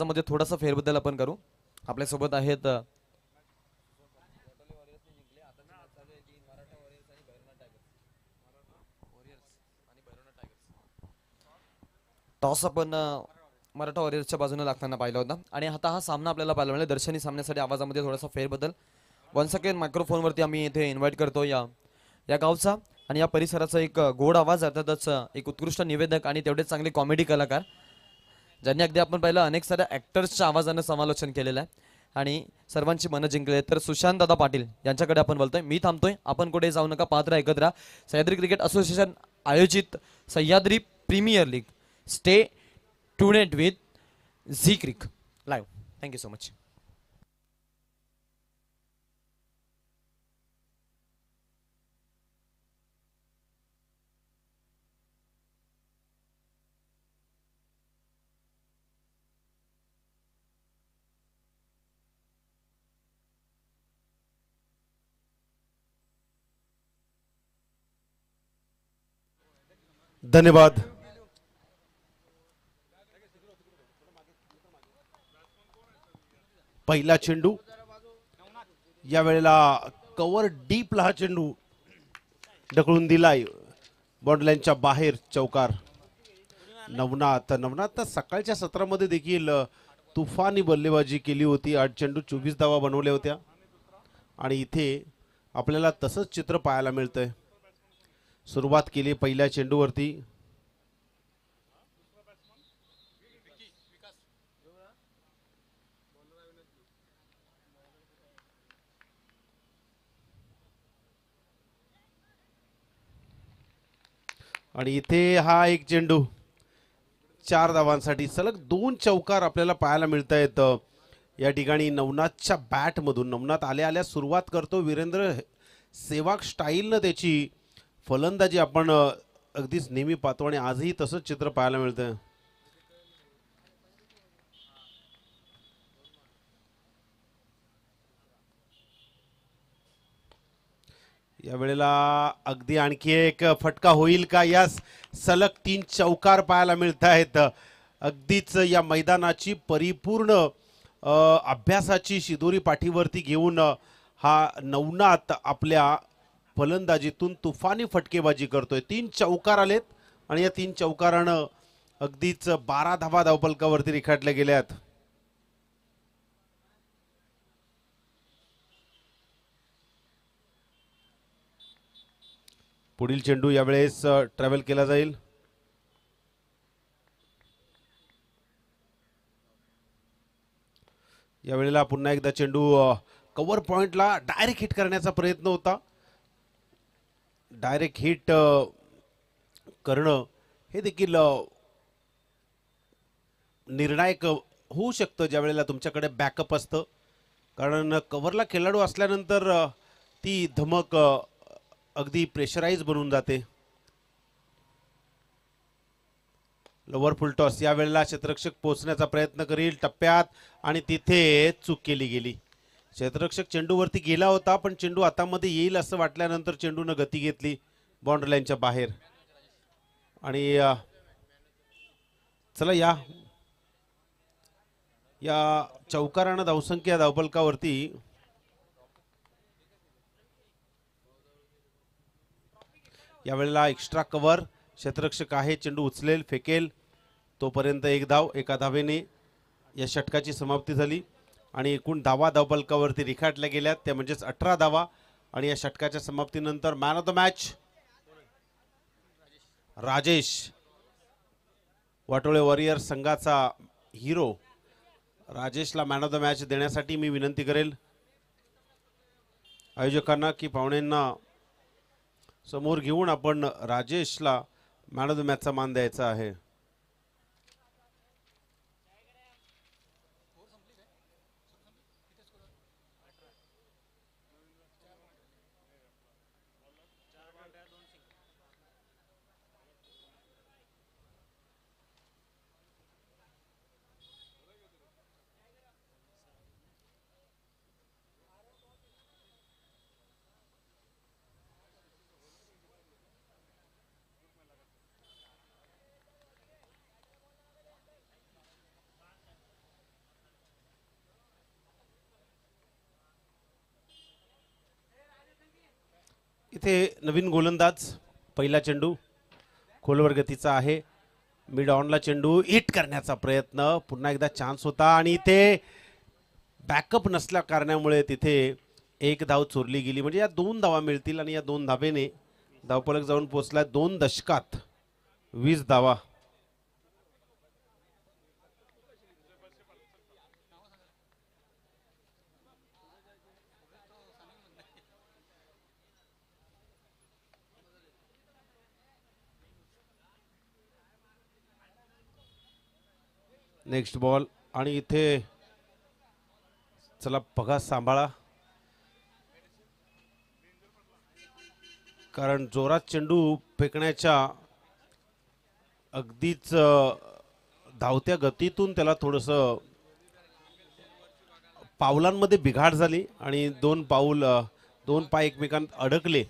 मध्ये थोडासा फेरबदल आपण करू. आपल्या सोबत आहेत टॉस आपण मराठा वॉरियर्सच्या बाजूने लागताना पाहिला होता आणि आता हा सामना आपल्याला पाहायला मिळाला. दर्शनी सामन्यासाठी आवाजामध्ये थोडासा फेरबदल. वन सेकंड मायक्रोफोनवरती आम्ही इथे इन्व्हाइट करतो या या गावचा आणि या परिसराचा एक गोड आवाज, अर्थातच एक उत्कृष्ट निवेदक आणि तेवढेच चांगले कॉमेडी कलाकार ज्यांनी अगदी आपण पाहिलं अनेक साऱ्या ॲक्टर्सच्या आवाजानं समालोचन केलेलं आहे आणि सर्वांची मनं जिंकले. तर सुशांत दादा पाटील यांच्याकडे आपण बोलतोय. मी थांबतोय, आपण कुठे जाऊ नका, पात्र ऐकत राहा. सह्याद्री क्रिकेट असोसिएशन आयोजित Sahyadri Premier League. Stay tuned with Zee Cric Live. Thank you so much. धन्यवाद. पहिला चेंडू या वेळेला कव्हर डीपला हा चेंडू ढकलून दिलाय बॉन्डलाईनच्या बाहेर. चौकार. नवनाथ सकाळच्या सत्रामध्ये देखील तुफानी बल्लेबाजी केली होती. 8 चेंडू 24 धावा बनवल्या होत्या आणि इथे आपल्याला तसंच चित्र पाहायला मिळतंय. सुरुवात केली पहिल्या चेंडूवरती. आणि इथे हा एक चेंडू 4 धावांसाठी. सलग 2 चौकार आपल्याला पाहायला मिळत आहेत या ठिकाणी नवनाथच्या बॅटमधून. नवनाथ आल्या आल्या सुरुवात करतो. वीरेंद्र सेवाग स्टाईलनं त्याची फलंदाजी आपण अगदीच नेहमी पाहतो आणि आजही तसंच चित्र पाहायला मिळतं. या वेळेला अगदी आणखी एक फटका होईल का? यास सलग 3 चौकार पाहायला मिळत आहेत. अगदीच या मैदानाची परिपूर्ण अभ्यासाची शिदोरी पाठीवरती घेऊन हा नवनाथ आपल्या फलंदाजीतून तुफानी फटकेबाजी करतोय. 3 चौकार आलेत आणि या 3 चौकारानं अगदीच 12 धावा धावपलकावरती रेखाटल्या गेल्यात. पुढील चेंडू यावेळेस ट्रॅव्हल केला जाईल. यावेळेला पुन्हा एकदा चेंडू कव्हर पॉइंटला डायरेक्ट हिट करण्याचा प्रयत्न होता. डायरेक्ट हिट करणं हे देखील निर्णायक होऊ शकतं ज्या वेळेला तुमच्याकडे बॅकअप असतं. कारण कव्हरला खेळाडू असल्यानंतर ती धमक अगदी प्रेशराईज बनून जाते. लोवर फुल टॉस. या वेळेला क्षेत्ररक्षक पोहोचण्याचा प्रयत्न करील टप्प्यात आणि तिथे चूक केली गेली. क्षेत्ररक्षक चेंडूवरती गेला होता पण चेंडू हातामध्ये येईल असं वाटल्यानंतर चेंडूनं गती घेतली बाउंड्री लाईनच्या बाहेर. आणि चला या चौकारानं धावसंख्या धावपलकावरती यावेळेला एक्स्ट्रा कव्हर. क्षेत्ररक्षक आहे, चेंडू उचलेल फेकेल तोपर्यंत एक धाव. एका धावेने या षटकाची समाप्ती झाली आणि एकूण धावा धावपलकावरती रेखाटल्या गेल्यात त्या म्हणजेच 18 धावा. आणि या षटकाच्या समाप्तीनंतर man of the match Rajesh, Watole Warriors संघाचा हिरो राजेशला मॅन ऑफ द मॅच देण्यासाठी मी विनंती करेल आयोजकांना की पाहुण्यांना समोर घेऊन आपण राजेशला मॅन ऑफ द मॅचचा मान द्यायचा आहे. इथे नवीन गोलंदाज, पहिला चेंडू खोलवर गतीचा आहे, मिड ऑनला चेंडू हिट करण्याचा प्रयत्न, पुन्हा एकदा चान्स होता आणि इथे बॅकअप नसल्या कारणामुळे तिथे एक धाव चोरली गेली. म्हणजे या 2 धावा मिळतील आणि या 2 धावेने धावफलक जाऊन पोहोचला 2 दशकात 20 धावा. नेक्स्ट बॉल आणि इथे चला बघा, सांभाळा, कारण जोरात चेंडू फेकण्याच्या अगदीच धावत्या गतीतून त्याला थोडंसं पावलांमध्ये बिघाड झाली आणि 2 पाय एकमेकांत अडकले.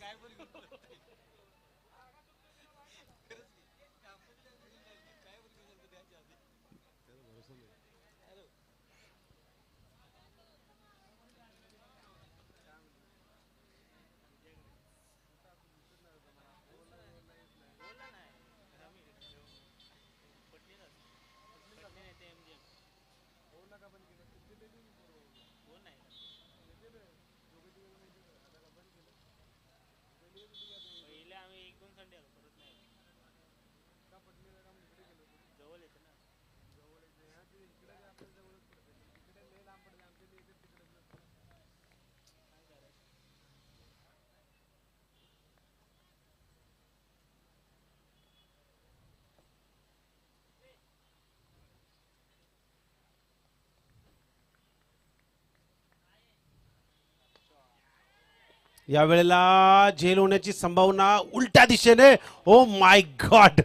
या वेळेला झेल होण्याची संभावना उलट्या दिशेने. ओ माय गॉड,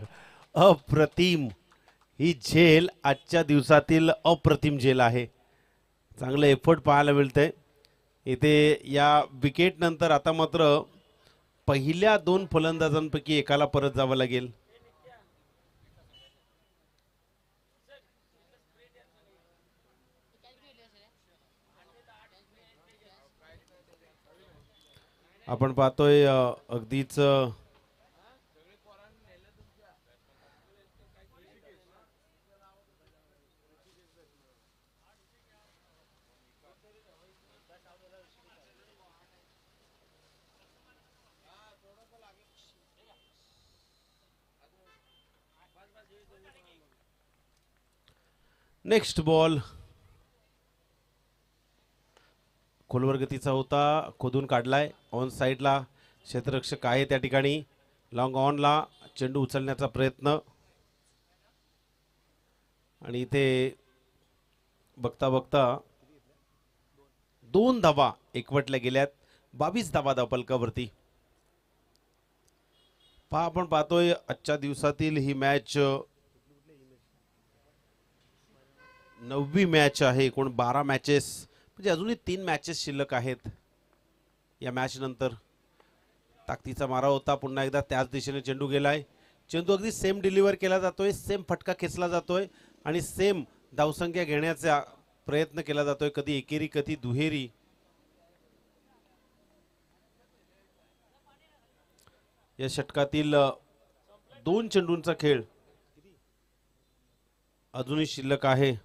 अप्रतिम. ही झेल आजच्या दिवसातील अप्रतिम झेल आहे. चांगलं एफर्ट पाहायला मिळतंय इथे या विकेट नंतर. आता मात्र पहिल्या 2 फलंदाजांपैकी एकाला परत जावं लागेल. आपण पाहतोय अगदीच नेक्स्ट बॉल खोलवर गतीचा होता, खोदून काढलाय. ऑन साईडला क्षेत्ररक्षक आहे त्या ठिकाणी. लॉंग ऑनला चेंडू उचलण्याचा प्रयत्न आणि इथे बघता बघता 2 धावा एकवटल्या गेल्यात. 22 धावा धावफलकावरती. पहा, आपण पाहतोय आजच्या दिवसातील ही मॅच 9वी मॅच आहे. एकूण 12 मॅचेस, म्हणजे अजूनही 3 मॅचेस शिल्लक आहेत. या मॅच नंतर ताकदीचा मारा होता, पुन्हा एकदा त्याच दिशेने चेंडू गेलाय. चेंडू अगदी सेम डिलिव्हर केला जातोय, सेम फटका खेचला जातोय आणि सेम धावसंख्या घेण्याचा प्रयत्न केला जातोय. कधी एकेरी कधी दुहेरी. या षटकातील 2 चेंडूंचा खेळ अजूनही शिल्लक आहे.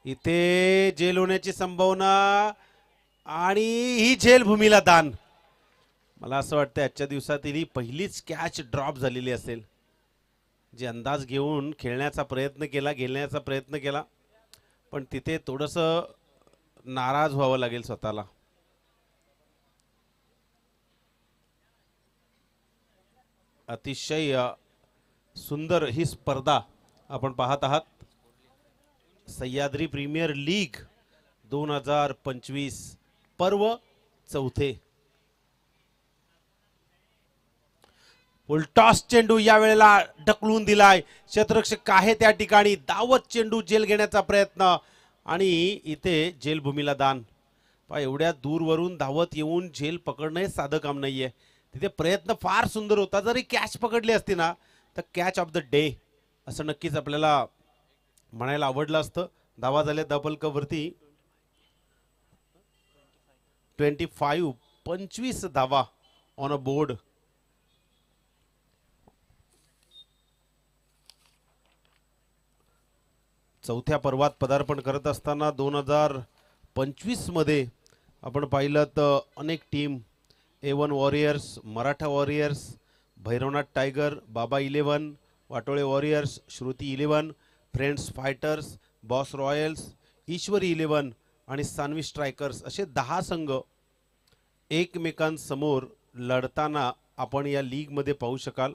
इथे झेल होण्याची संभावना आणि ही झेल भूमीला दान. मला असं वाटतं आजच्या दिवसातील ही पहिलीच कॅच ड्रॉप झालेली असेल. जे अंदाज घेऊन खेळण्याचा प्रयत्न केला, पण तिथे थोडंसं नाराज व्हावं लागेल स्वतःला. अतिशय सुंदर ही स्पर्धा आपण पाहत आहात. सह्याद्री प्रीमियर लीग 2025 पर्व 4. फुलटॉस चेंडू या वेळेला ढकलून दिलाय. क्षेत्ररक्षक आहे त्या ठिकाणी. धावत चेंडू झेल घेण्याचा प्रयत्न आणि इथे झेल भूमीला दान. पहा, एवढ्या दूरवरून धावत येऊन झेल पकडणं हे साधं काम नाहीये. तिथे प्रयत्न फार सुंदर होता. जरी कॅच पकडली असती ना तर कॅच ऑफ द डे असं नक्कीच आपल्याला म्हणायला आवडलं असतं. धावा झाल्या डबलकवरती 25 धावा ऑन अ बोर्ड. चौथ्या पर्वात पदार्पण करत असताना 2025 मध्ये आपण पाहिलं तर अनेक team A1 Warriors, Maratha Warriors, Bhairavnath Tiger, Baba 11, Watole Warriors, Shruti 11, Friends Fighters, Boss Royals, Ishwari 11 आणि सान्वी स्ट्रायकर्स असे 10 संघ एकमेकांसमोर लढताना आपण या लीगमध्ये पाहू शकाल.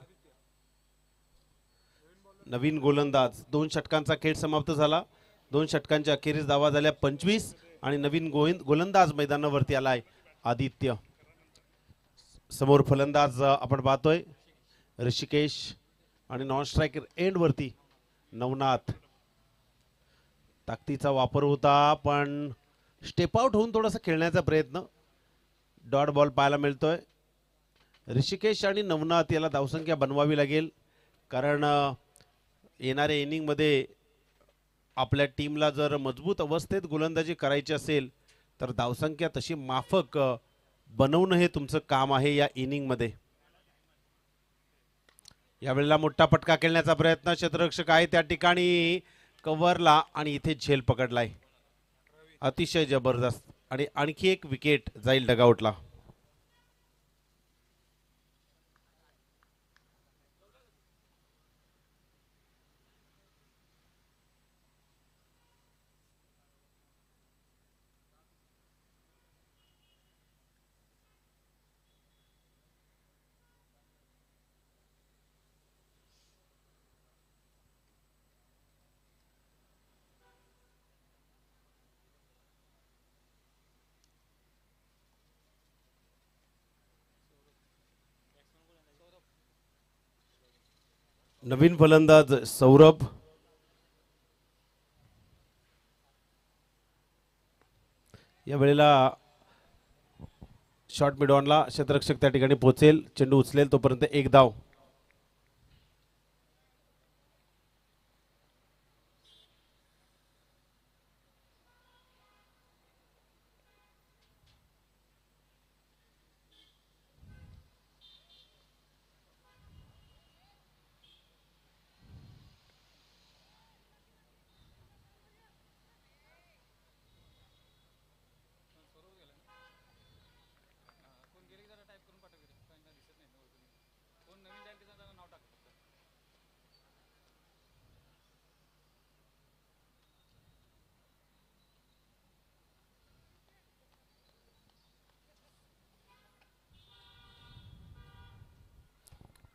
नवीन गोलंदाज 2 षटकांचा खेळ समाप्त झाला. 2 षटकांच्या अखेरीस धावा झाल्या 25 आणि नवीन गोलंदाज मैदानावरती आलाय आदित्य. समोर फलंदाज आपण पाहतोय ऋषिकेश आणि नॉन स्ट्रायकर एंडवरती नवनाथ. ताकदीचा वापर होता पण स्टेप आउट होऊन थोडासा खेळण्याचा प्रयत्न. डॉट बॉल पाहायला मिळतोय. ऋषिकेश आणि नवनाथ याला धावसंख्या बनवावी लागेल कारण येणाऱ्या इनिंगमध्ये आपल्या टीमला जर मजबूत अवस्थेत गोलंदाजी करायची असेल तर धावसंख्या तशी माफक बनवणं हे तुमचं काम आहे या इनिंगमध्ये. यावेळेला मोठा फटका खेळण्याचा प्रयत्न क्षेत्ररक्षक आहे त्या ठिकाणी कव्हरला आणि इथे झेल पकडलाय. अतिशय जबरदस्त आणि आणखी एक विकेट जाईल डगआउटला. नवीन फलंदाज सौरभ. या वेळेला शॉर्ट मिड ऑनला क्षेत्ररक्षक त्या ठिकाणी पोहोचेल. चेंडू उचलेल तोपर्यंत एक धाव.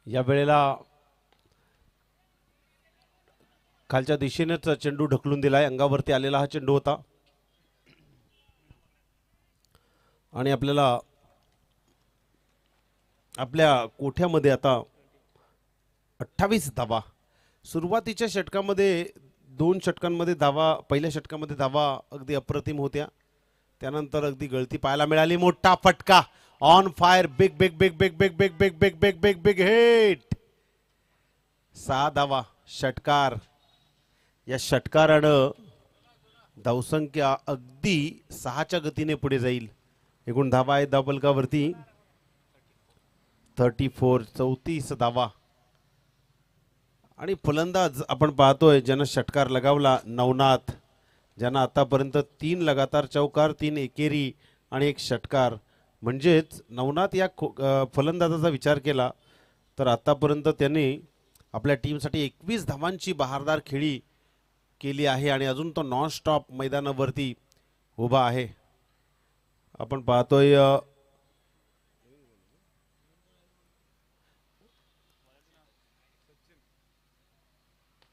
या वेळेला खालच्या दिशेनेच चेंडू ढकलून दिलाय. अंगावरती आलेला हा चेंडू होता आणि आपल्याला आपल्या कोठ्यामध्ये आता 28 धावा. सुरुवातीच्या षटकामध्ये 2 षटकांमध्ये धावा, पहिल्या षटकामध्ये धावा अगदी अप्रतिम होत्या. त्यानंतर अगदी गळती पाहायला मिळाली. मोठा फटका on fire. Big big big big big big big big big big big hit. 6 धावा षटकार. या षटकारानं धावसंख्या अगदी 6च्या गतीने पुढे जाईल. एकूण धावा आहे धावफलकावरती 34 धावा. आणि फलंदाज आपण पाहतोय ज्यानं षटकार लगावला नवनाथ, ज्यानं आतापर्यंत 3 लगातार चौकार, 3 एकेरी आणि 1 षटकार. म्हणजेच नवनाथ या फलंदाजाचा विचार केला तर आतापर्यंत त्यांनी आपल्या टीमसाठी 21 धावांची बहारदार खेळी केली आहे आणि अजून तो नॉन स्टॉप मैदानावरती उभा आहे. आपण पाहतोय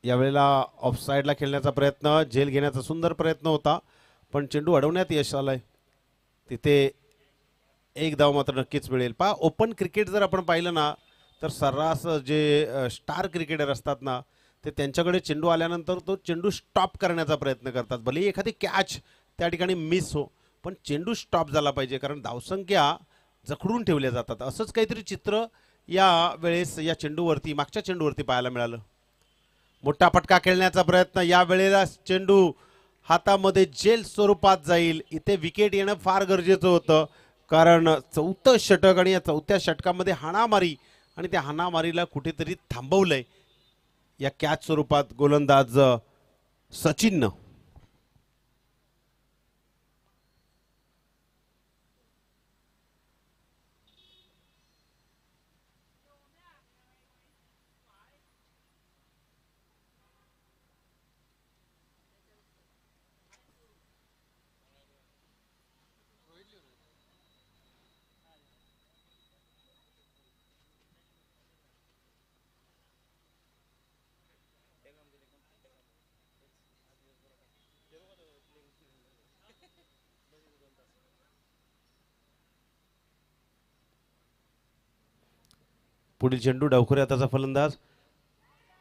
यावेळेला ऑफसाईडला खेळण्याचा प्रयत्न, झेल घेण्याचा सुंदर प्रयत्न होता पण चेंडू अडवण्यात यश आलंय. तिथे एक धाव मात्र नक्कीच मिळेल. पहा ओपन क्रिकेट जर आपण पाहिलं ना तर सर्रास जे स्टार क्रिकेटर असतात ना ते त्यांच्याकडे चेंडू आल्यानंतर तो चेंडू स्टॉप करण्याचा प्रयत्न करतात. भले एखादी कॅच त्या ठिकाणी मिस हो पण चेंडू स्टॉप झाला पाहिजे कारण धावसंख्या जखडून ठेवल्या जातात. असंच काहीतरी चित्र या वेळेस या चेंडूवरती, मागच्या चेंडूवरती पाहायला मिळालं. मोठा फटका खेळण्याचा प्रयत्न. या वेळेला चेंडू हातामध्ये जेल स्वरूपात जाईल. इथे विकेट येणं फार गरजेचं होतं, कारण चौथं षटक आणि या चौथ्या षटकामध्ये हाणामारी आणि त्या हाणामारीला कुठेतरी थांबवलंय या कॅच स्वरूपात गोलंदाज सचिननं. पुढील चेंडू डावखुऱ्या हाताचा फलंदाज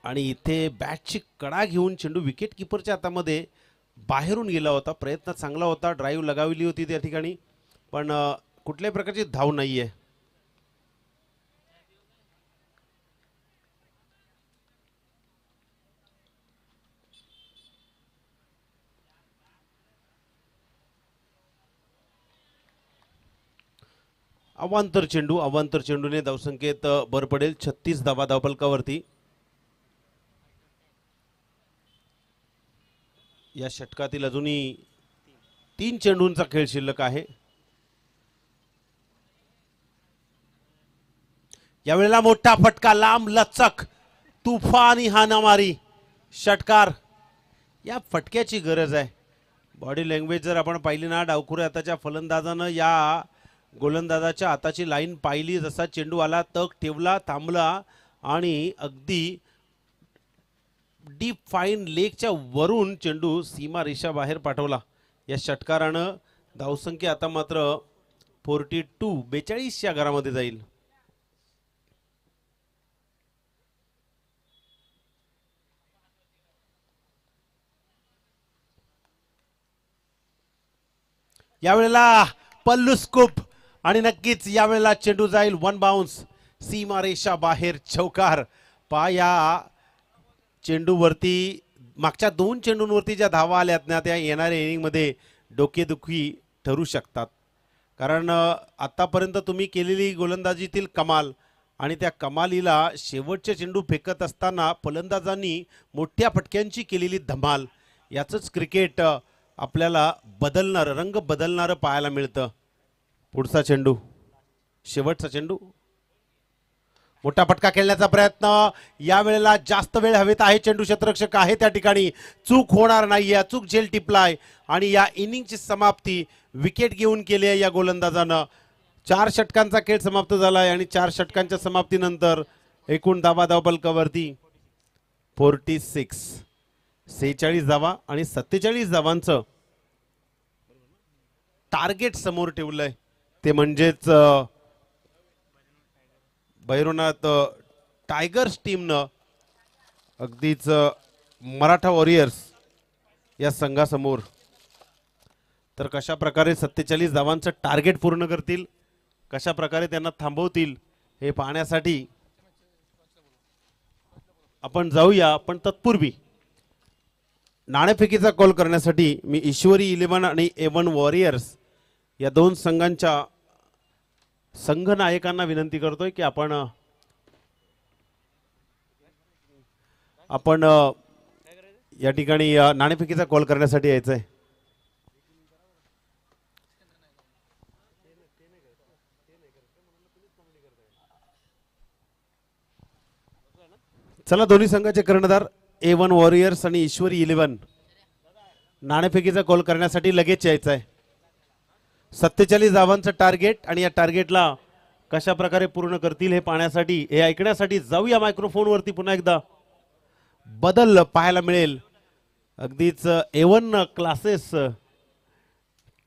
आणि इथे बॅटची कडा घेऊन चेंडू विकेट किपरच्या हातामध्ये बाहेरून गेला होता. प्रयत्न चांगला होता, ड्राईव्ह लगावली होती त्या ठिकाणी, पण कुठल्याही प्रकारची धाव नाहीये. अवांतर चेंडूने धावसंख्येत भर पडेल. 36 धावा धावफलकावरती. या षटकातील अजूनही 3 चेंडूंचा खेळ शिल्लक आहे. यावेळेला मोठा फटका, लांब लचक, तुफानी हाणामारी, षटकार. या फटक्याची गरज आहे. बॉडी लँग्वेज जर आपण पाहिली ना, डावखुऱ्या हाताच्या फलंदाजानं या गोलंदाजाच्या हाताची लाईन पाहिली, जसा चेंडू आला तक ठेवला, थांबला आणि अगदी डीप फाईन लेगच्या वरून चेंडू सीमा रेषा बाहेर पाठवला. या षटकारानं धावसंख्या आता मात्र 42 या घरामध्ये जाईल. यावेळेला पल्लू स्कूप आणि नक्कीच यावेळेला चेंडू जाईल वन बाउन्स, सीमा रेषा बाहेर, चौकार. या चेंडूवरती मागच्या 2 चेंडूंवरती ज्या धावा आल्यात ना, त्या येणाऱ्या इनिंगमध्ये डोकेदुखी ठरू शकतात. कारण आतापर्यंत तुम्ही केलेली गोलंदाजीतील कमाल आणि त्या कमालीला शेवटचे चेंडू फेकत असताना फलंदाजांनी मोठ्या फटक्यांची केलेली धमाल, याचंच क्रिकेट आपल्याला रंग बदलणारं पाहायला मिळतं. पुढचा चेंडू, शेवटचा चेंडू, मोठा फटका खेळण्याचा प्रयत्न. यावेळेला जास्त वेळ हवेत आहे. चेंडू क्षेत्ररक्षक आहे त्या ठिकाणी, चूक होणार नाही. चूक झेल टिपलाय आणि या इनिंगची समाप्ती विकेट घेऊन केली आहे या गोलंदाजानं. 4 षटकांचा खेळ समाप्त झालाय आणि 4 षटकांच्या समाप्तीनंतर एकूण धावा धावफलकावरती 46 धावा आणि 47 धावांचं टार्गेट समोर ठेवलंय. ते म्हणजेच भैरवनाथ टायगर्स टीमनं अगदीच मराठा वॉरियर्स या संघासमोर. तर कशा प्रकारे 47 धावांचं टार्गेट पूर्ण करतील, कशा प्रकारे त्यांना थांबवतील, हे पाहण्यासाठी आपण जाऊया. पण तत्पूर्वी नाणेफेकीचा कॉल करण्यासाठी मी ईश्वरी 11 आणि A1 वॉरियर्स या 2 संघांच्या संघ नायकांना विनंती करतोय की आपण या ठिकाणी नाणेफेकीचा कॉल करण्यासाठी यायचंय. चला, दोन्ही संघाचे कर्णधार A1 वॉरियर्स आणि ईश्वरी 11 नाणेफेकीचा कॉल करण्यासाठी लगेच यायचं आहे. 47 धावांचं टार्गेट आणि या टार्गेटला कशा प्रकारे पूर्ण करतील हे पाहण्यासाठी, हे ऐकण्यासाठी जाऊया मायक्रोफोनवरती. पुन्हा एकदा बदल पाहायला मिळेल. अगदीच A1 क्लासेस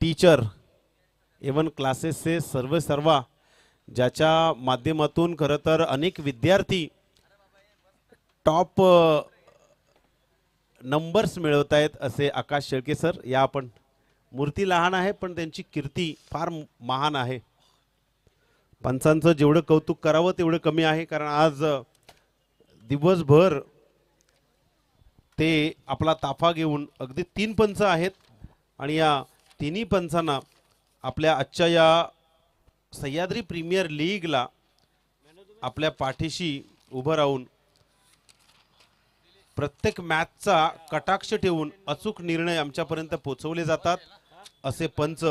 टीचर, A1 क्लासेसचे सर्व ज्याच्या माध्यमातून खरं तर अनेक विद्यार्थी टॉप नंबर्स मिळवत आहेत, असे आकाश शेळके सर. या आपण मूर्ती लहान आहे पण त्यांची कीर्ती फार महान आहे. पंचांचं जेवढं कौतुक करावं तेवढं कमी आहे, कारण आज दिवसभर ते आपला ताफा घेऊन अगदी 3 पंच आहेत आणि या तिन्ही पंचांना आपल्या आजच्या या सह्याद्री प्रीमियर लीगला आपल्या पाठीशी उभं राहून प्रत्येक मॅचचा कटाक्ष ठेवून अचूक निर्णय आमच्यापर्यंत पोहोचवले जातात असे पंच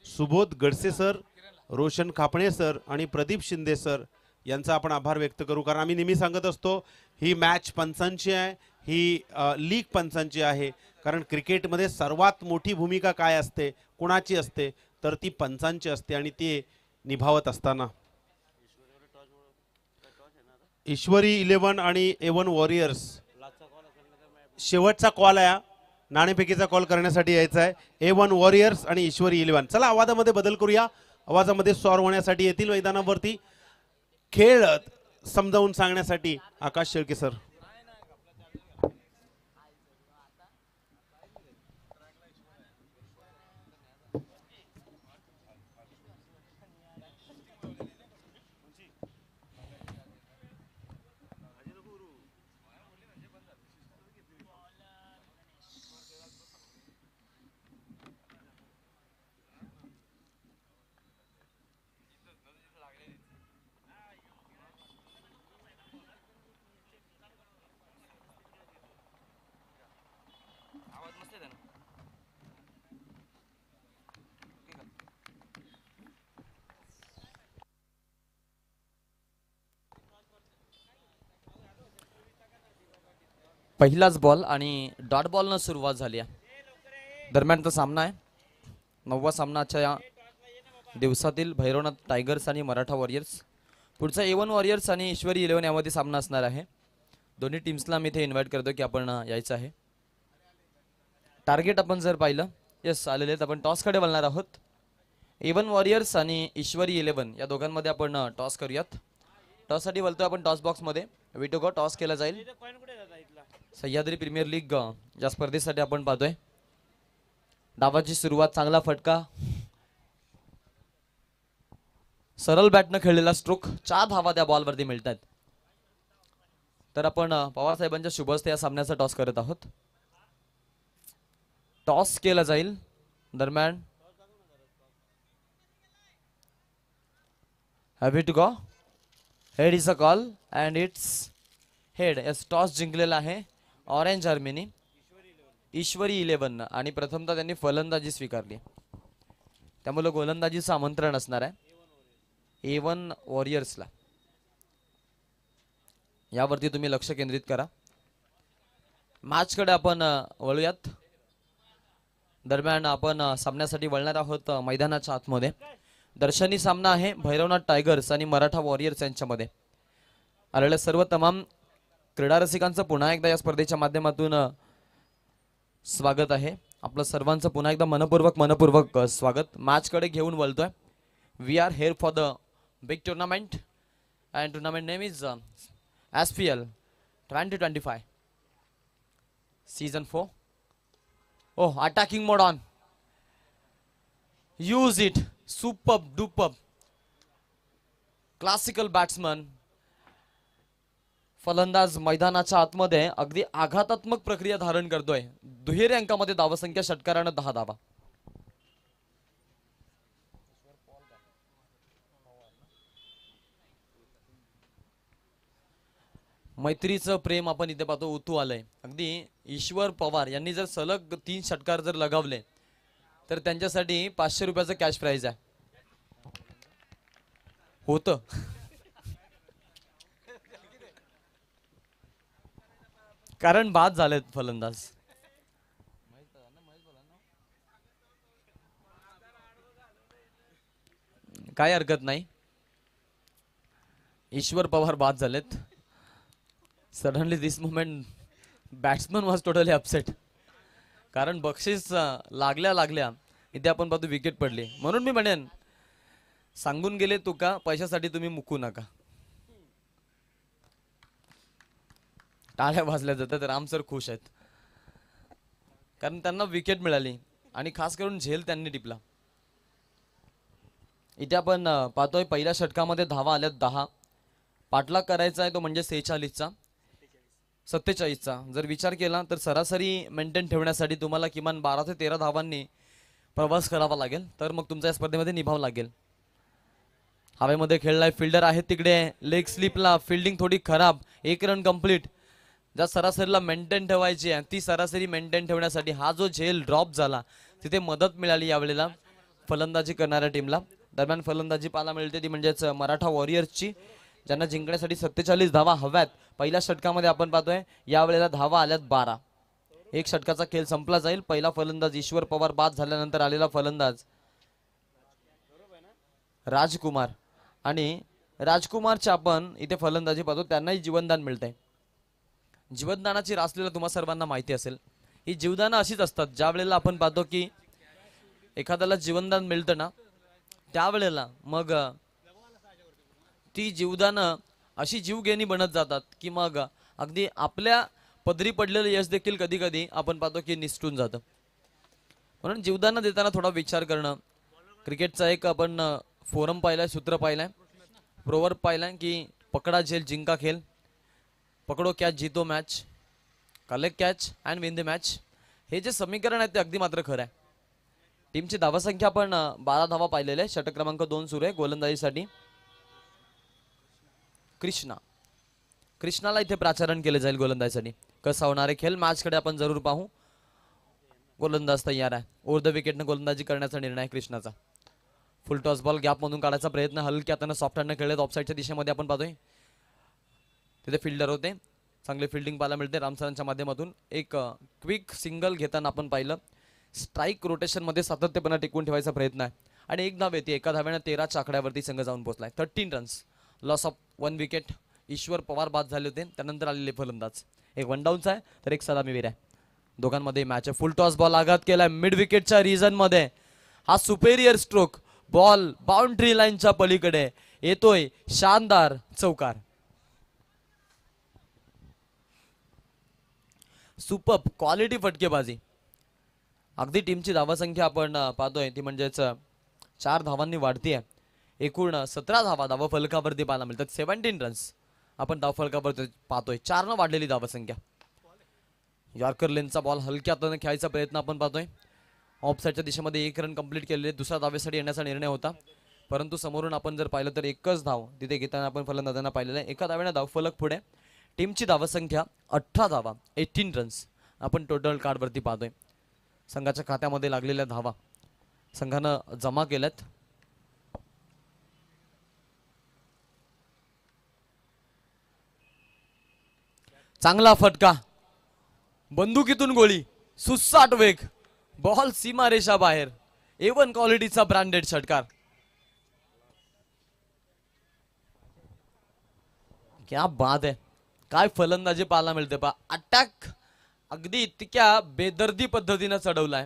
सुबोध गडसे सर, रोशन खापणे सर आणि प्रदीप शिंदे सर यांचा आपण आभार व्यक्त करू. कारण आम्ही नेहमी सांगत असतो ही मॅच पंचांची आहे, ही लीग पंचांची आहे. कारण क्रिकेटमध्ये सर्वात मोठी भूमिका काय असते, कोणाची असते, तर ती पंचांची असते आणि ती निभावत असताना ईश्वरी 11 आणि A1 वॉरियर्स शेवटचा कॉल आहे, नाणेफेकीचा कॉल करण्यासाठी यायचा आहे. A1 वॉरियर्स आणि ईश्वरी 11. चला आवाजामध्ये बदल करूया, आवाजामध्ये स्वार होण्यासाठी येतील मैदानावरती. खेळ समजावून सांगण्यासाठी आकाश शेळके सर. पहिलाच बॉल आणि डॉट बॉलनं सुरुवात झाली आहे. दरम्यानचा सामना आहे, 9वा सामना आजच्या या दिवसातील भैरवनाथ टायगर्स आणि मराठा वॉरियर्स. पुढचा A1 वॉरियर्स आणि ईश्वरी 11 यामध्ये सामना असणार आहे. दोन्ही टीम्सला मी इथे इन्व्हाइट करतो की आपण यायचं आहे. टार्गेट आपण जर पाहिलं, येस आलेले आहेत. आपण टॉसकडे वळणार आहोत. A1 वॉरियर्स आणि ईश्वरी 11 या दोघांमध्ये आपण टॉस करूयात. टॉससाठी वळतोय आपण टॉस बॉक्समध्ये. विटोगो टॉस केला जाईल. सह्याद्री प्रीमियर लीग या स्पर्धेसाठी आपण पाहतोय. डावाची सुरुवात, चांगला फटका, सरळ बॅटनं खेळलेला स्ट्रोक, 4 धावा त्या बॉलवरती मिळतात. तर आपण पवार साहेबांच्या शुभ हस्ते या सामन्याचा टॉस करत आहोत. टॉस केला जाईल. दरम्यान have to go. Head is a call and it's head. Yes, toss जिंकलेला आहे ऑरेंज आर्मीनी. ईश्वरी 11 आणि प्रथमतः त्यांनी फलंदाजी स्वीकारली, त्यामुळे गोलंदाजीचं आमंत्रण असणार आहे A1 वॉरियर्सला. यावरती तुम्ही लक्ष केंद्रित करा. मॅचकडे आपण वळूयात. दरम्यान आपण सामन्यासाठी वळणार आहोत मैदानाच्या आतमध्ये. दर्शनी सामना आहे भैरवनाथ टायगर्स आणि मराठा वॉरियर्स यांच्यामध्ये. आलेल्या सर्व तमाम क्रीडा रसिकांचं पुन्हा एकदा या स्पर्धेच्या माध्यमातून स्वागत आहे. आपलं सर्वांचं पुन्हा एकदा मनपूर्वक स्वागत. मॅचकडे घेऊन वळतोय. We are here for the big tournament and tournament name is SPL 2025 season 4. Oh, attacking mode on. Use it. Superb, duperb. Classical batsman. फलंदाज मैदानाच्या आतमध्ये अगदी आघातात्मक प्रक्रिया धारण करतोय. दुहेरी अंकामध्ये धावसंख्या, षटकारानं 10 धावा. मैत्रीचं प्रेम आपण इथे पाहतो उतू आलंय. अगदी ईश्वर पवार यांनी जर सलग 3 षटकार जर लगावले तर त्यांच्यासाठी 500 रुपयाचं कॅश प्राइज आहे. होतं. कारण बाद झालेत फलंदाज. काय हरकत नाही. ईश्वर पवार बाद झालेत. Suddenly this moment batsman was totally upset. कारण बक्षीस लागल्या इथे आपण पाहतो विकेट पडली. म्हणून मी म्हणेन, सांगून गेले तुका, पैशासाठी तुम्ही मुकू नका. टाळ्या वाजल्या जातात. राम सर खुश आहेत कारण त्यांना विकेट मिळाली आणि खास करून झेल त्यांनी टिपला. इथे आपण पाहतोय पहिल्या षटकामध्ये धावा आल्यात 10. पाठलाग करायचा आहे तो म्हणजे 46चा. 47चा जर विचार केला तर सरासरी मेंटेन ठेवण्यासाठी तुम्हाला किमान 12 ते 13 धावांनी प्रवास करावा लागेल, तर मग तुमच्या या स्पर्धेमध्ये निभाव लागेल. हवेमध्ये खेळलाय, फिल्डर आहे तिकडे, लेग स्लिपला फिल्डिंग थोडी खराब, 1 रन कंप्लीट. ज्या सरासरीला मेंटेन ठेवायची आहे ती सरासरी मेंटेन ठेवण्यासाठी हा जो झेल ड्रॉप झाला तिथे मदत मिळाली यावेळेला फलंदाजी करणाऱ्या टीमला. दरम्यान फलंदाजी पाहायला मिळते ती म्हणजेच मराठा वॉरियर्सची, ज्यांना जिंकण्यासाठी 47 धावा हव्यात. पहिल्या षटकामध्ये आपण पाहतोय यावेळेला धावा आल्यात 12. एक षटकाचा खेळ संपला जाईल. पहिला फलंदाज ईश्वर पवार बाद झाल्यानंतर आलेला फलंदाज राजकुमार, आणि राजकुमारच्या आपण इथे फलंदाजी पाहतो, त्यांनाही जीवनदान मिळतंय. जीवनदानाची रासलीला तुम्हा सर्वांना माहिती असेल. ही जीवदानं अशीच असतात, ज्या वेळेला आपण पाहतो की एखाद्याला जीवनदान मिळतं ना त्यावेळेला मग ती जीवदानं अशी जीवघेणी बनत जातात की मग अगदी आपल्या पदरी पडलेलं यश देखील कधी कधी आपण पाहतो की निसटून जातं. म्हणून जीवदानं देताना थोडा विचार करणं. क्रिकेटचा एक आपण फोरम पाहिलाय, सूत्र पाहिलाय, प्रोवर्ब पाहिलाय की पकडा झेल जिंका खेल, पकडो कॅच जीतो match, collect catch and win the match. हे जे समीकरण आहे ते अगदी मात्र खरं आहे. टीमची धावासंख्या आपण 12 धावा पाहिलेल्या आहे. षटक क्रमांक 2 सुरू आहे गोलंदाजीसाठी. कृष्णाला इथे प्राचारण केले जाईल गोलंदाजीसाठी. कसा होणार आहे खेळ मॅचकडे आपण जरूर पाहू. गोलंदाज तयार आहे. ओव्हर द विकेटनं गोलंदाजी करण्याचा निर्णय आहे कृष्णाचा. फुल टॉस बॉल गॅप मधून काढायचा प्रयत्न, हलक्या हाताने सॉफ्ट हँडने खेळले, ऑफसाईडच्या दिशेमध्ये आपण पाहतोय. तिथे फिल्डर होते, चांगले फिल्डिंग पाहायला मिळते रामसरांच्या माध्यमातून. एक क्विक सिंगल घेताना आपण पाहिलं. स्ट्राईक रोटेशन मध्ये सातत्यपणा टिकवून ठेवायचा प्रयत्न आहे आणि एक धाव येते. एका धावेने 13च्या आकड्यावरती संघ जाऊन पोहोचलाय. 13 रन्स, लॉस ऑफ 1 विकेट. ईश्वर पवार बाद झाले होते, त्यानंतर आलेले फलंदाज. एक वन डाऊनचा आहे तर एक सलामीवीर आहे. दोघांमध्ये मॅच आहे. फुल टॉस बॉल आघात केलाय मिड विकेटच्या रिजन मध्ये. हा सुपेरियर स्ट्रोक, बॉल बाउंड्री लाईनच्या पलीकडे येतोय, शानदार चौकार. सुपर क्वालिटी फटकेबाजी. अगदी टीमची धावासंख्या आपण पाहतोय ती म्हणजेच 4 धावांनी वाढती आहे. एकूण 17 धावा फलकावरती पाहायला मिळतात. 17 रन्स आपण धावफलकावरती पाहतोय. 4 न वाढलेली धावासंख्या. यॉर्कर लेनचा बॉल हलक्या हाताने खेळायचा प्रयत्न आपण पाहतोय. ऑफसाईडच्या दिशेमध्ये 1 रन कंप्लीट केलेले. दुसऱ्या धावेसाठी येण्याचा निर्णय होता, परंतु समोरून आपण जर पाहिलं तर एकच धाव तिथे घेताना आपण फलंदाजांना पाहिलेलं आहे. एका धावेने धावफलक पुढे. टीमची धावसंख्या 18 धावा, 18 रन्स आपण टोटल कार्डवरती पाहतोय. संघाच्या खात्यामध्ये लागलेल्या धावा संघानं जमा केल्यात. चांगला फटका, बंदुकीतून गोळी, सुसाट वेग, बॉल सीमारेषा बाहेर. A1 क्वालिटीचा ब्रँडेड षटकार. क्या बात आहे. काय फलंदाजी पाहायला मिळते पा. अटॅक अगदी इतक्या बेदर्दी पद्धतीने चढवलाय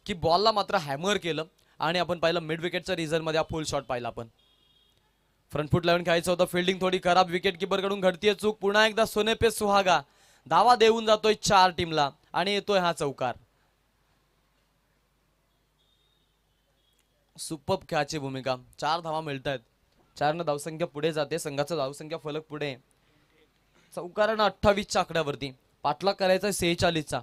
की बॉलला मात्र हॅमर केलं. आणि आपण पाहिलं मिड विकेटच्या रिझन मध्ये फुल शॉट पाहिला आपण. फ्रंट फुट लावून खेळायचं होतं. फिल्डिंग थोडी खराब, विकेट किपर कडून घडतीये चूक. पुन्हा एकदा सोने पे सुहागा. धावा देऊन जातोय 4 टीमला आणि येतोय हा चौकार. सुपर खेळाची भूमिका. 4 धावा मिळत आहेत. 4 न धावसंख्या पुढे जाते. संघाचा धावसंख्या फलक पुढे. चौकारानं 28च्या आकड्यावरती पाठलाग करायचा 46चा.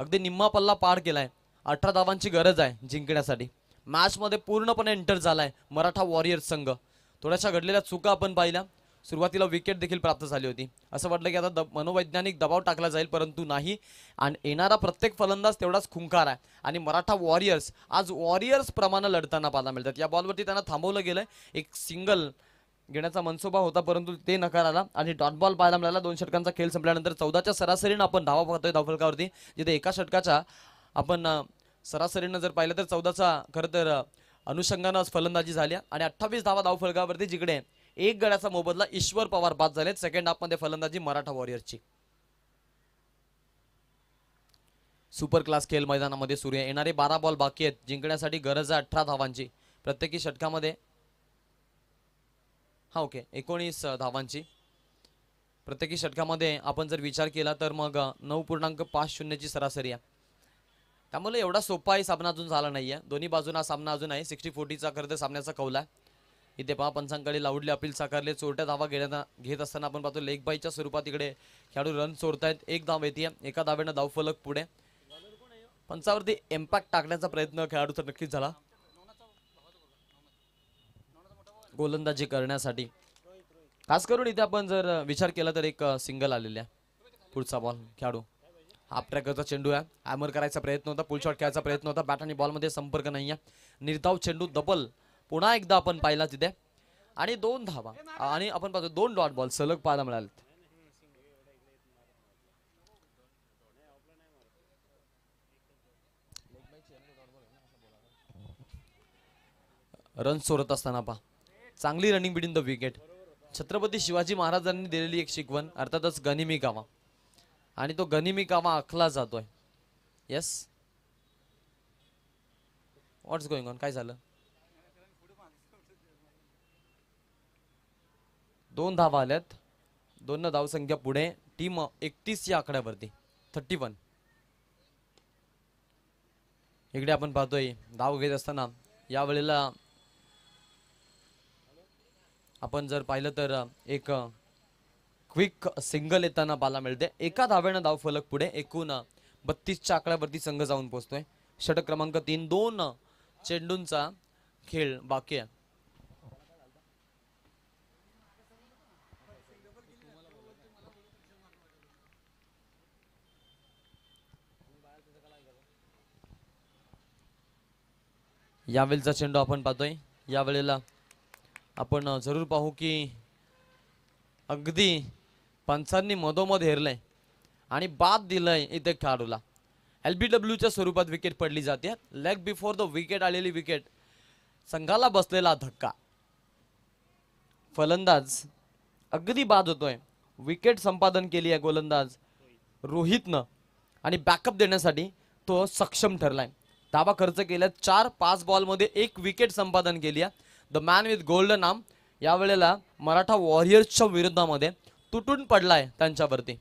अगदी निम्मा पल्ला पार केलाय. 18 धावांची गरज आहे जिंकण्यासाठी. मॅच मध्ये पूर्णपणे एंटर झालाय मराठा वॉरियर्स संघ. थोड्याशा घडलेल्या चुका आपण पाहिल्या. सुरुवातीला विकेट देखील प्राप्त झाली होती. असं वाटलं की आता मनोवैज्ञानिक दबाव टाकला जाईल, परंतु नाही. आणि येणारा प्रत्येक फलंदाज तेवढाच खुंखार आहे. आणि मराठा वॉरियर्स आज वॉरियर्स प्रमाणे लढताना पाहायला मिळतात. या बॉलवरती त्यांना थांबवलं गेलंय. एक सिंगल घेण्याचा मनसुबा होता, परंतु ते नकार आला आणि डॉट बॉल पाहायला मिळाला. 2 षटकांचा खेळ संपल्यानंतर 14च्या सरासरीनं आपण धावा पाहतोय धावफलकावरती, जिथे एका षटकाच्या आपण सरासरीनं जर पाहिलं तर 14चा खरं तर अनुषंगानं फलंदाजी झाली आणि 28 धावा धावफलकावरती, जिकडे 1 गड्याचा मोबदला ईश्वर पवार बाद झालेत. सेकंड हाफ मध्ये फलंदाजी मराठा वॉरियर्सची. सुपर क्लास खेळ मैदानामध्ये सुरू आहे. येणारे 12 बॉल बाकी आहेत. जिंकण्यासाठी गरज आहे 18 धावांची प्रत्येकी षटकामध्ये. 19 धावांची प्रत्येकी षटकामध्ये आपण जर विचार केला तर मग 9.50 ची सरासरी आहे. त्यामुळे एवढा सोपा सामना अजून झाला नाहीये. दोन्ही बाजूंना सामना अजून आहे. 60-40चा खरं तर सामन्याचा कौल आहे. इथे पहा पंचांकडे लाऊडली अपील साकारले. चोरट्या धावा घेत असताना आपण पाहतो लेग बायच्या स्वरूपात इकडे खेळाडू रन चोरतायत. एक धाव येते, एका धावेनं धावफलक पुढे. पंचावरती इम्पॅक्ट टाकण्याचा प्रयत्न खेळाडूचा नक्कीच झाला गोलंदाजी करण्यासाठी. खास करून इथे आपण जर विचार केला तर एक सिंगल आलेल्या. पुढचा बॉल खेळाडू हाफ ट्रॅकरचा चेंडू आहे. हॅमर करायचा प्रयत्न होता, पुल शॉट खेळायचा प्रयत्न होता. बॅट आणि बॉलमध्ये संपर्क नाहीये. निर्धाव चेंडू डबल पुन्हा एकदा आपण पाहिला तिथे आणि 2 धावा आणि आपण पाहतो 2 डॉट बॉल सलग पाहायला मिळाले. रन चोरत असताना पहा चांगली running between the wicket. Chhatrapati Shivaji महाराजांनी दिलेली एक शिकवण अर्थातच गनिमी कावा आणि तो गनिमी कावा आखला जातोय. येस, व्हॉट्स गोइंग ऑन, काय झालं? 2 धावा आल्यात, 2 धावसंख्या पुढे. टीम 31 या आकड्यावरती 31. इकडे आपण पाहतोय धाव घेत असताना यावेळेला आपण जर पाहिलं तर एक क्विक सिंगल येताना पाहायला मिळते. एका धावेनं धाव फलक पुढे. एकूण 32च्या आकड्यावरती संघ जाऊन पोहोचतोय. षटक क्रमांक 3. 2 चेंडूंचा खेळ बाकी आहे. यावेळेचा चेंडू आपण पाहतोय. यावेळेला आपण जरूर पाहू की अगदी पंचांनी मधोमध हेरलंय आणि बाद दिलंय इथे खेळाडूला. LBWच्या स्वरूपात विकेट पडली जाते. लेग बिफोर द विकेट आलेली विकेट, संघाला बसलेला धक्का. फलंदाज अगदी बाद होतोय. विकेट संपादन केली आहे गोलंदाज रोहितनं आणि बॅकअप देण्यासाठी तो सक्षम ठरलाय. धावा खर्च केल्या 4-5 बॉलमध्ये 1 विकेट संपादन केली आहे. द मॅन विथ गोल्डन नाम यावेळेला मराठा वॉरियर्सच्या विरोधामध्ये तुटून पडलाय त्यांच्यावरती.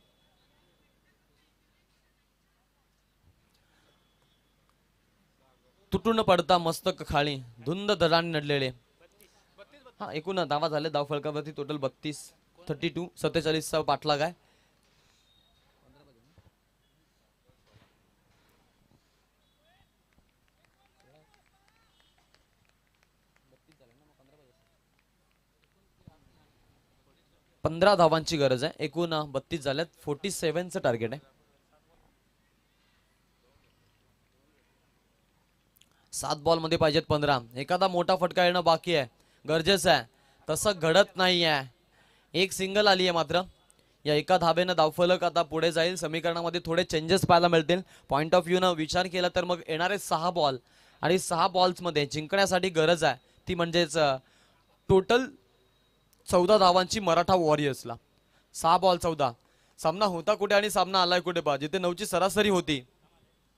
तुटून पडता मस्तक खाली धुंद दराने नडलेले. हा, एकूण धावा झाले धाव फलकावरती टोटल 32. 32 47चा पाठलाग आहे. पंधरा धावांची गरज आहे. एकूण 32 झाल्यात. 47चं टार्गेट आहे. 7 बॉल मध्ये पाहिजेत 15. एखादा मोठा फटका येणं बाकी आहे, गरजेचं आहे. तसं घडत नाही आहे. एक सिंगल आली आहे मात्र. या एका धावेनं धावफलक आता पुढे जाईल. समीकरणामध्ये थोडे चेंजेस पाहायला मिळतील. पॉइंट ऑफ व्ह्यूनं विचार केला तर मग येणारे 6 बॉल आणि 6 बॉल्समध्ये जिंकण्यासाठी गरज आहे ती म्हणजेच टोटल 14 धावांची मराठा वॉरियर्सला. 6 बॉल 14. सामना होता कुठे आणि सामना आलाय कुठे पहा. जिथे 9ची सरासरी होती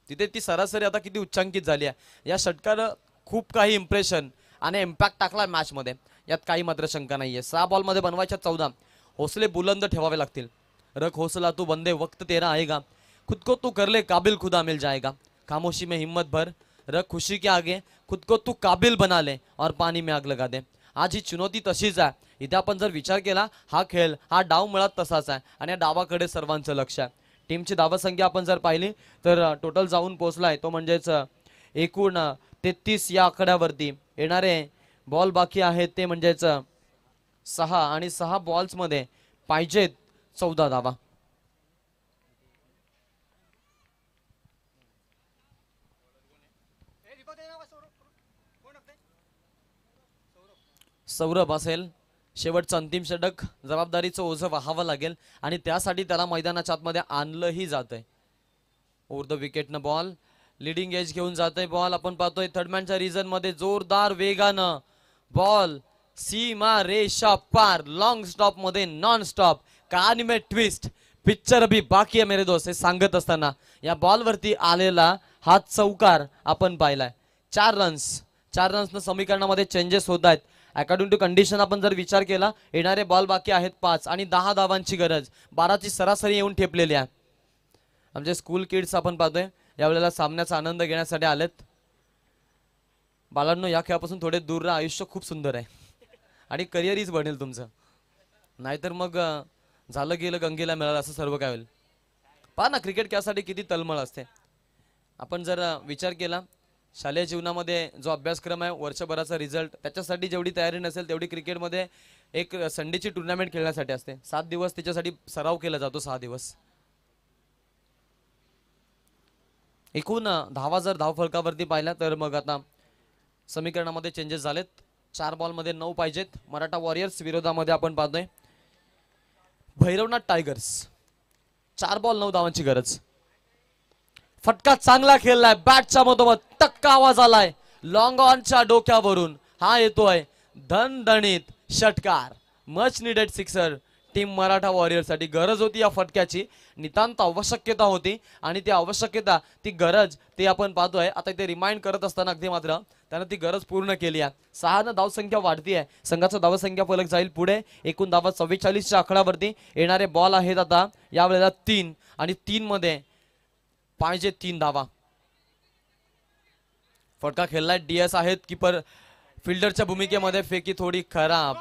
तिथे ती सरासरी आता किती उच्चांकित झाली आहे. या षटकानं खूप काही इम्प्रेशन आणि इम्पॅक्ट टाकला मॅच मध्ये, यात काही मात्र शंका नाहीये. 6 बॉल मध्ये बनवायच्या 14. हौसले बुलंद ठेवावे लागतील. रख हौसला तू बंदे वक्त तेरा आएगा, खुद को तू कर ले काबिल खुदा मिल जाएगा, खामोशी में हिम्मत भर, रख खुशी के आगे, खुद को तू काबिल बना ले और पानी में आग लगा दे. आज ही चुनौती तशीच आहे. इथे आपण जर विचार केला हा खेळ हा डाव मुळात तसाच आहे आणि या डावाकडे सर्वांचं लक्ष आहे. टीमची धावसंख्या आपण जर पाहिली तर टोटल जाऊन पोहोचलाय तो म्हणजेच एकूण 33 या आकड्यावरती. येणारे बॉल बाकी आहेत ते म्हणजेच 6 आणि 6 बॉल्स मध्ये पाहिजेत 14 धावा. सौरभ असेल शेवटचं अंतिम षटक. जबाबदारीचं ओझं वाहावं लागेल आणि त्यासाठी त्याला मैदानाच्या आतमध्ये आणलंही जातंय. ओव्हर द विकेटनं बॉल लिडिंग एज घेऊन जातोय बॉल. आपण पाहतोय थर्डमॅनच्या रिझन मध्ये जोरदार वेगानं बॉल सीमा रेषा पार. लॉंग स्टॉप मध्ये नॉन स्टॉप. कहानी में ट्विस्ट, पिक्चर अभी बाकी आहे मेरे दोस्त. हे सांगत असताना या बॉल वरती आलेला हा चौकार आपण पाहिलाय. 4 रन्सनं समीकरणामध्ये चेंजेस होत आहेत. अकॉर्डिंग टू कंडिशन आपण जर विचार केला येणारे बॉल बाकी आहेत 5 आणि 10 धावांची गरज. 12ची सरासरी येऊन ठेपलेली आहे. आमचे स्कूल किड्स आपण पाहतोय यावेळेला सामन्याचा आनंद घेण्यासाठी आलेत. बालांनो या खेळापासून थोडे दूर राहा, आयुष्य खूप सुंदर आहे. आणि करिअरच बनेल तुमचं. नाहीतर मग झालं गेलं गंगेला मिळालं असं सर्व काय होईल. पहा ना क्रिकेट खेळासाठी किती तळमळ असते. आपण जर विचार केला शालेय जीवनामध्ये जो अभ्यासक्रम आहे वर्षभराचा रिझल्ट त्याच्यासाठी जेवढी तयारी नसेल तेवढी क्रिकेटमध्ये एक संडेची टुर्नामेंट खेळण्यासाठी असते. 7 दिवस त्याच्यासाठी सराव केला जातो. 6 दिवस. एकूण धावा जर धावफलकावरती पाहिल्या तर मग आता समीकरणामध्ये चेंजेस झालेत. 4 बॉलमध्ये 9 पाहिजेत. मराठा वॉरियर्स विरोधामध्ये आपण पाहतोय भैरवनाथ टायगर्स. 4 बॉल 9 धावांची गरज. फटका चांगला खेळलाय बॅटच्या मधोमध टक्का आवाज आलाय लॉंग ऑनच्या डोक्यावरून. हा येतोय धनधणीत षटकार. Much needed sixer team Maratha warrior साठी. गरज होती या फटक्याची. नितांत आवश्यकता होती आणि ती आवश्यकता ती गरज ती आपण पाहतोय. आता इथे रिमाइंड करत असताना अगदी मात्र त्यानं ती गरज पूर्ण केली आहे. 6 धावसंख्या वाढती आहे. संघाचा धावसंख्या फलक जाईल पुढे. एकूण धावा 44च्या आकड्यावरती. येणारे बॉल आहेत आता यावेळेला 3 आणि 3 मध्ये पाहिजे 3 धावा. फटका खेळलाय डीएस आहेत कीपर फिल्डरच्या भूमिकेमध्ये. फेकी थोडी खराब.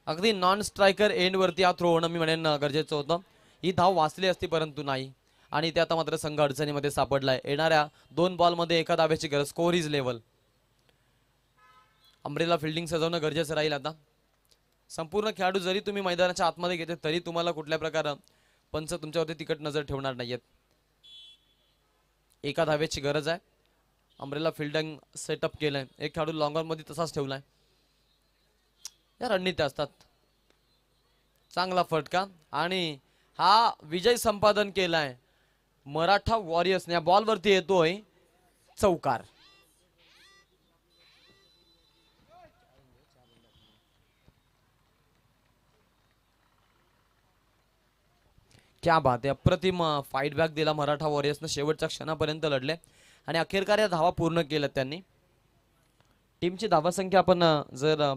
अगदी नॉन स्ट्रायकर एंड वरती हा थ्रो होणं मी म्हणेन गरजेचं होतं. ही धाव वाचली असती परंतु नाही आणि ते आता मात्र संघ अडचणीमध्ये सापडलाय. येणाऱ्या 2 बॉलमध्ये एका धाव्याची गरज. Score is level. अमरेला फिल्डिंग सजवणं गरजेचं राहील आता. संपूर्ण खेळाडू जरी तुम्ही मैदानाच्या आतमध्ये घेते तरी तुम्हाला कुठल्या प्रकारे पंच तुमच्यावरती तिकट नजर ठेवणार नाहीयेत. एका धाव्याची गरज आहे. अमरेला फिल्डिंग सेटअप केलंय. एक खेळाडू लॉंग ऑन मध्ये तसाच ठेवलाय. या रणनीती असतात. चांगला फटका आणि हा विजय संपादन केलाय मराठा वॉरियर्स. या बॉलवरती येतोय चौकार. क्या बात आहे. अप्रतिम फाईट बॅक दिला मराठा वॉरियर्सनं. शेवटच्या क्षणापर्यंत लढले आणि अखेरकार या धावा पूर्ण केल्या त्यांनी. टीमची धावा संख्या आपण जर